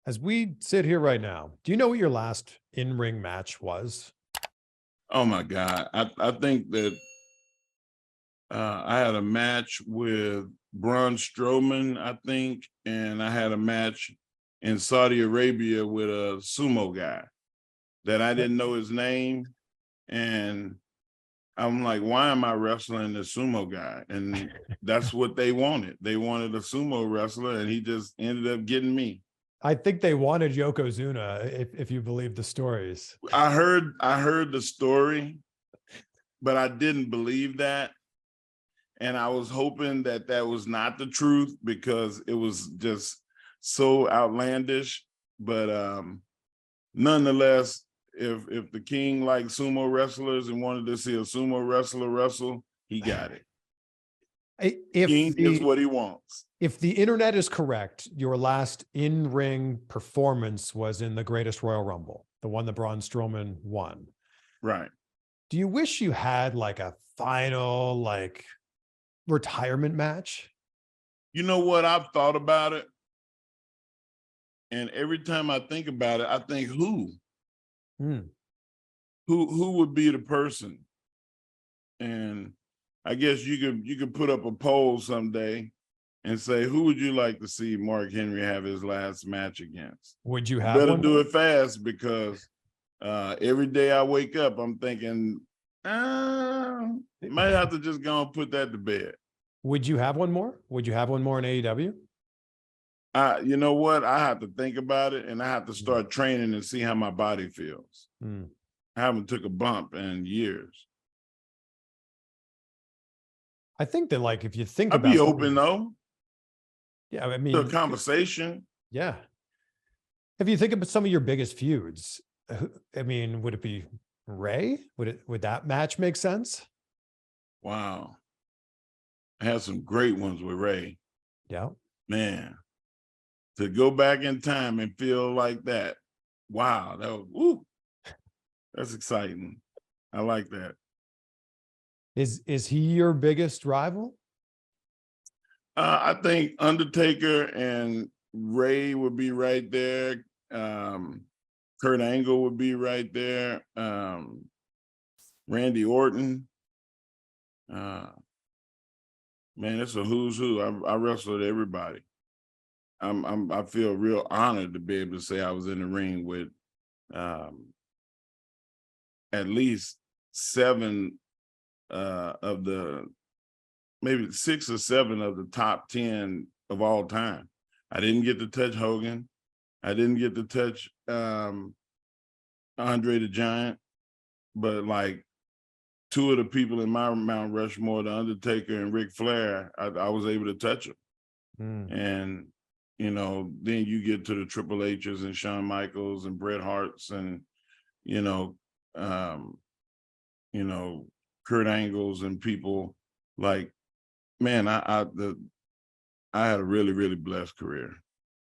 As we sit here right now, do you know what your last in-ring match was? Oh my God. I think that I had a match with Braun Strowman, I think, and I had a match in Saudi Arabia with a sumo guy that I didn't know his name. And I'm like, why am I wrestling the sumo guy? And that's what they wanted. They wanted a sumo wrestler, and he just ended up getting me. I think they wanted Yokozuna, if you believe the stories. I heard the story, but I didn't believe that. And I was hoping that that was not the truth because it was just so outlandish. But nonetheless, if the king liked sumo wrestlers and wanted to see a sumo wrestler wrestle, he got it. King gets what he wants. If the internet is correct, your last in-ring performance was in the Greatest Royal Rumble, the one that Braun Strowman won. Right. Do you wish you had like a final, like, retirement match? You know what? I've thought about it. And every time I think about it, I think who would be the person? And I guess you could put up a poll someday and say, who would you like to see Mark Henry have his last match against? Would you have Better one? do it fast because every day I wake up, I'm thinking, might have to just go and put that to bed. Would you have one more? Would you have one more in AEW? You know what? I have to think about it, and I have to start training and see how my body feels. I haven't took a bump in years. I think that, like, if you think I'd about be open though. Yeah, I mean, to a conversation. Yeah. If you think about some of your biggest feuds, I mean, would it be Ray? Would that match make sense? Wow. I had some great ones with Ray. Yeah. Man, to go back in time and feel like that. Wow. That was, that's exciting. I like that. Is he your biggest rival? I think Undertaker and Ray would be right there. Kurt Angle would be right there. Randy Orton. Man, it's a who's who. I wrestled everybody. I feel real honored to be able to say I was in the ring with at least 7 of the, maybe 6 or 7 of the top 10 of all time. I didn't get to touch Hogan. I didn't get to touch Andre the Giant, but like 2 of the people in my Mount Rushmore, the Undertaker and Ric Flair, I was able to touch them. And, you know, then you get to the Triple H's and Shawn Michaels and Bret Harts and, you know, Kurt Angles and people like, man, I had a really, really blessed career.